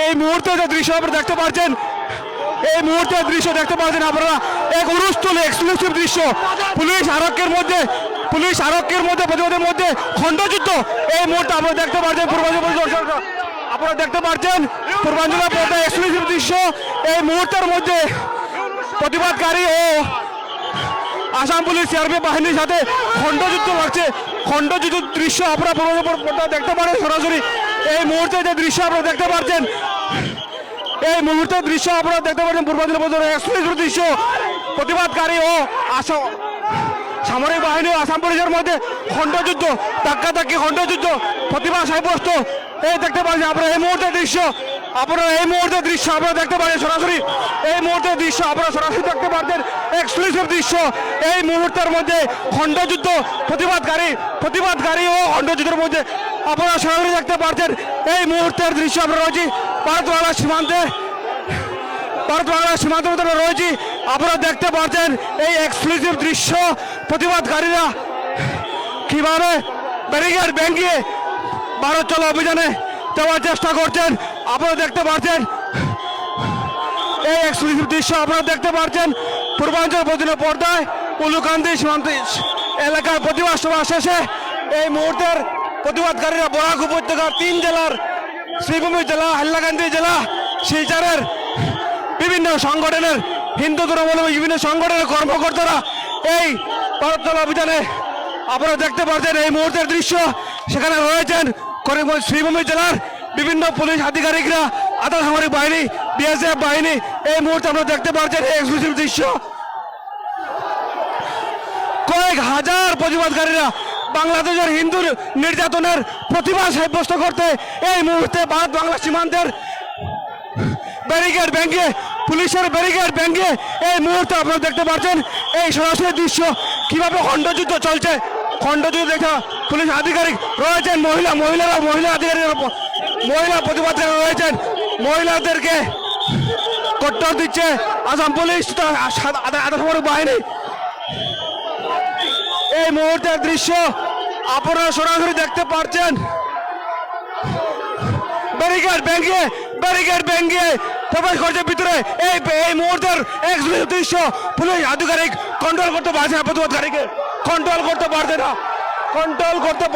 এই মুহূর্তে যে দৃশ্য আপনারা দেখতে পাচ্ছেন, এই মুহূর্তের দৃশ্য দেখতে পাচ্ছেন আপনারা, এক হুলস্থুল এক্সক্লুসিভ দৃশ্য। পুলিশ আরক্ষের মধ্যে প্রতিবাদের মধ্যে খণ্ডযুদ্ধ এই মুহূর্তে আপনারা দেখতে পাচ্ছেন। আপনারা দেখতে পাচ্ছেন পূর্বাঞ্চলের পর্দা এক্সক্লুসিভ দৃশ্য। এই মুহূর্তের মধ্যে প্রতিবাদকারী ও আসাম পুলিশ সিআরপি বাহিনীর সাথে খণ্ডযুদ্ধ লাগছে। খণ্ডযুদ্ধের দৃশ্য আপনারা পূর্বাঞ্চল দেখতে পারেন সরাসরি। এই মুহূর্তে যে দৃশ্য আপনারা দেখতে পাচ্ছেন, এই মুহূর্তের দৃশ্য আপনারা দেখতে পাচ্ছেন পূর্বাঞ্চলের পর্দা এক্সক্লুসিভ দৃশ্য। প্রতিবাদকারী ও সামরিক বাহিনী ও আসাম পুলিশের মধ্যে খণ্ডযুদ্ধ, ধাক্কাধাক্কি খণ্ডযুদ্ধ, প্রতিবাদ সাব্যস্ত এই দেখতে পাচ্ছেন আপনারা। এই মুহূর্তের দৃশ্য আপনারা দেখতে পাচ্ছেন সরাসরি। এই মুহূর্তের দৃশ্য আপনারা সরাসরি দেখতে পাচ্ছেন, এক্সক্লুসিভ দৃশ্য। এই মুহূর্তের মধ্যে খণ্ডযুদ্ধ, প্রতিবাদকারী ও খণ্ডযুদ্ধের মধ্যে আপনারা সরাসরি দেখতে পাচ্ছেন। এই মুহূর্তের দৃশ্য আমরা রয়েছি ভারত বাংলার সীমান্ত মধ্যে রয়েছি। আপনারা দেখতে পাচ্ছেন এই এক্সক্লুসিভ দৃশ্য। প্রতিবাদকারীরা কিভাবে ব্যারিকেড ভেঙে ভারত চলো অভিযানে যাওয়ার চেষ্টা করছেন আপনারা দেখতে পাচ্ছেন। এই এক্সক্লুসিভ দৃশ্য আপনারা দেখতে পাচ্ছেন পূর্বাঞ্চল প্রতিদিনের পর্দায় উলুকান্দি সীমান্ত এলাকার প্রতিবাদ সভা শেষে এই মুহূর্তের প্রতিবাদকারীরা বরাক উপত্যকার 3 জেলার শ্রীভূমি জেলা, হাইলাকান্দি জেলা, শিলচরের বিভিন্ন সংগঠনের, হিন্দু ধর্মাবলম্বী বিভিন্ন সংগঠনের কর্মকর্তারা এই ভারত চলো অভিযানে আপনারা দেখতে পাচ্ছেন। এই মুহূর্তের দৃশ্য সেখানে রয়েছেন করিমগঞ্জ শ্রীভূমি জেলার বিভিন্ন পুলিশ আধিকারিকরা, আধা সামরিক বাহিনী, বিএসএফ বাহিনী। এই মুহূর্তে আপনারা দেখতে পাচ্ছেন এই এক্সক্লুসিভ দৃশ্য। কয়েক হাজার প্রতিবাদকারীরা বাংলাদেশের হিন্দু নির্যাতনের প্রতিবাদ সাব্যস্ত করতে এই মুহূর্তে ভারত বাংলা সীমান্তের ব্যারিকেড ভেঙে, পুলিশের ব্যারিকেড ভেঙে এই মুহূর্তে আপনারা দেখতে পাচ্ছেন এই সরাসরি দৃশ্য কিভাবে খণ্ডযুদ্ধ চলছে। খণ্ডযুদ্ধ দেখা পুলিশ আধিকারিক রয়েছেন, মহিলা আধিকারিক, মহিলা প্রতিবাদকারী রয়েছেন। মহিলাদেরকে কট্টর দিচ্ছে আসাম পুলিশ, আধা সামরিক বাহিনী। এই মুহূর্তের দৃশ্য আপনারা সরাসরি দেখতে পাচ্ছেন। ব্যারিকেড ভেঙে প্রবেশ করছে ভিতরে। এই মুহূর্তের এক্সক্লুসিভ দৃশ্য। পুলিশ আধিকারিক কন্ট্রোল করতে পারছে না, প্রতিবাদকারীকে কন্ট্রোল করতে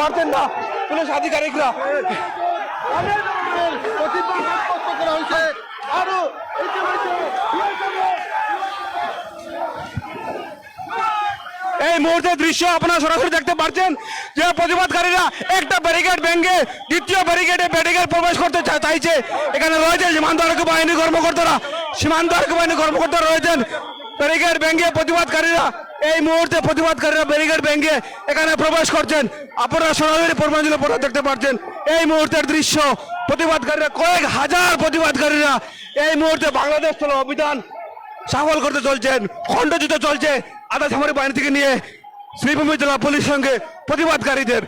পারতেন না পুলিশ আধিকারিকরা। এই মুহূর্তের দৃশ্য আপনারা সরাসরি দেখতে পাচ্ছেন যে প্রতিবাদকারীরা একটা ব্যারিকেড ভেঙে দ্বিতীয় ব্যারিকেডে প্রবেশ করতে চাইছে। এখানে রয়েছে সীমান্ত আরক্ষী বাহিনী কর্মকর্তা রয়েছেন। ব্যারিকেড ভেঙে প্রতিবাদকারীরা এই মুহূর্তে ব্যারিকেড ভেঙে এখানে প্রবেশ করছেন। আপনারা সরাসরি পূর্বাঞ্চলে পড়া দেখতে পাচ্ছেন এই মুহূর্তের দৃশ্য। প্রতিবাদকারীরা কয়েক হাজার প্রতিবাদকারীরা এই মুহূর্তে বাংলাদেশ চলো অভিযান সফল করতে চলছেন। খণ্ডযুদ্ধ চলছে আধা সামরিক বাহিনী থেকে নিয়ে শ্রীভূমি জেলা পুলিশ সঙ্গে প্রতিবাদকারীদের।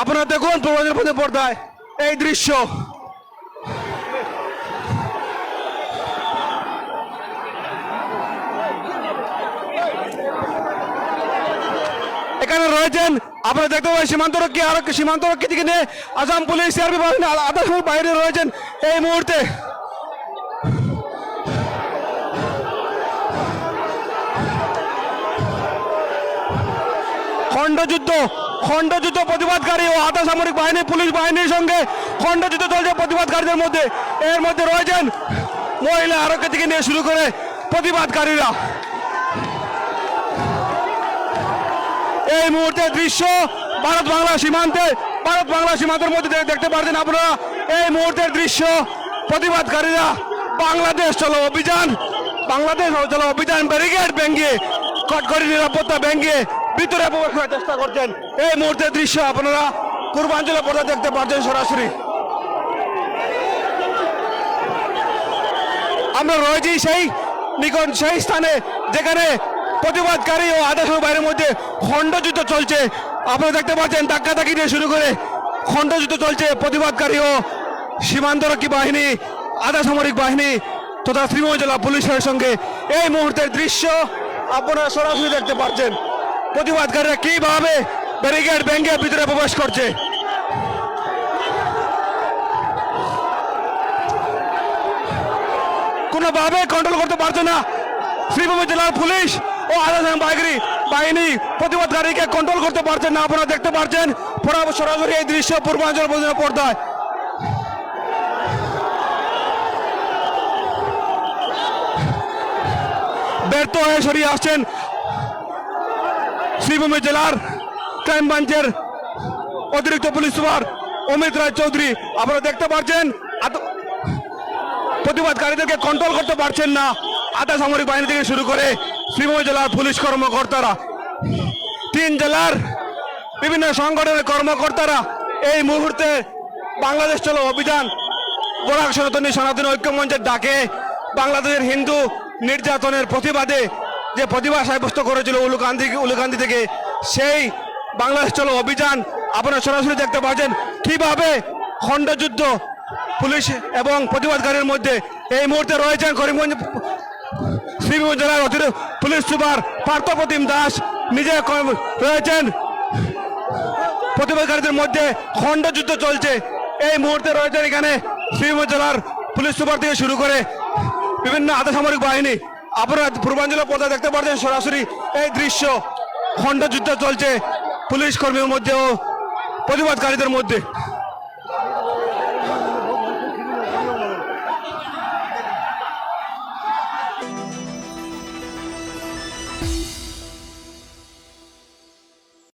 আপনারা দেখুন পূর্বাঞ্চল পর্দায় এই দৃশ্য। এখানে রয়েছেন আপনারা দেখতে পাবেন সীমান্তরক্ষী থেকে নিয়ে আসাম পুলিশ, সিআরপি বাহিনী, আধা সামরিক বাহিনী রয়েছেন এই মুহূর্তে। খণ্ডযুদ্ধ প্রতিবাদকারী ও আধা সামরিক বাহিনী, পুলিশ বাহিনীর সঙ্গে খণ্ডযুদ্ধ চলছে প্রতিবাদকারীদের মধ্যে। এর মধ্যে রয়েছেন মহিলা আরক্ষী থেকে নিয়ে শুরু করে প্রতিবাদকারীরা। এই মুহূর্তের দৃশ্য ভারত বাংলা সীমান্তের মধ্যে দেখতে পাচ্ছেন আপনারা। এই মুহূর্তের দৃশ্য প্রতিবাদকারীরা বাংলাদেশ চলো অভিযান ব্যারিকেড ভেঙে, কটকটি নিরাপত্তা ভেঙে ভিতরে প্রবেশ করার চেষ্টা করছেন। এই মুহূর্তের দৃশ্য আপনারা পূর্বাঞ্চলে পর্দা দেখতে পাচ্ছেন সরাসরি। আমরা রয়েছি সেই স্থানে যেখানে প্রতিবাদকারী ও আধা সামরিক বাহিনীর মধ্যে খণ্ডযুদ্ধ চলছে। আপনারা দেখতে পাচ্ছেন ধাক্কাধাক্কি দিয়ে শুরু করে খণ্ডযুদ্ধ চলছে প্রতিবাদকারী ও সীমান্তরক্ষী বাহিনী, আধা সামরিক বাহিনী তথা শ্রীভূমি জেলা পুলিশের সঙ্গে। এই মুহূর্তের দৃশ্য আপনারা সরাসরি দেখতে পাচ্ছেন প্রতিবাদকারীরা কিভাবে ব্যারিকেড ভেঙে ভিতরে প্রবেশ করছে। কোনোভাবে কন্ট্রোল করতে পারছে না শ্রীভূম জেলার পুলিশ ও আধা বাহিনী প্রতিবাদকারীকে কন্ট্রোল করতে পারছেন না। আপনারা দেখতে পাচ্ছেন সরাসরি এই দৃশ্য পূর্বাঞ্চল পর্দায়। ব্যর্থ হয়ে সরিয়ে আসছেন শ্রীভূমি জেলার ক্রাইম ব্রাঞ্চের অতিরিক্ত পুলিশ সুপার অমিত রায় চৌধুরী। আপনারা দেখতে পাচ্ছেন প্রতিবাদকারীদেরকে কন্ট্রোল করতে পারছেন না আধা সামরিক বাহিনী থেকে শুরু করে শ্রীভূমি জেলার পুলিশ কর্মকর্তারা, 3 জেলার বিভিন্ন সংগঠনের কর্মকর্তারা এই মুহূর্তে বাংলাদেশ চলো অভিযান বরাক সনাতনী ঐক্য মঞ্চের ডাকে বাংলাদেশের হিন্দু নির্যাতনের প্রতিবাদে যে প্রতিবাদ সাব্যস্ত করেছিল উলুকান্দি থেকে সেই বাংলাদেশ চলো অভিযান আপনারা সরাসরি দেখতে পাচ্ছেন কিভাবে খণ্ডযুদ্ধ পুলিশ এবং প্রতিবাদকারীর মধ্যে এই মুহূর্তে রয়েছেন করিমগঞ্জ শ্রীভূমি জেলার অতিরিক্ত পুলিশ সুপার পার্থপ্রতিম দাস নিজে রয়েছেন। প্রতিবাদকারীদের মধ্যে খণ্ডযুদ্ধ চলছে এই মুহূর্তে রয়েছেন এখানে শ্রীভূমি জেলার পুলিশ সুপার থেকে শুরু করে বিভিন্ন আধা সামরিক বাহিনী। আপনারা পূর্বাঞ্চলের পর্দা দেখতে পাচ্ছেন সরাসরি এই দৃশ্য, খণ্ডযুদ্ধ চলছে পুলিশ কর্মীর মধ্যে ও প্রতিবাদকারীদের মধ্যে।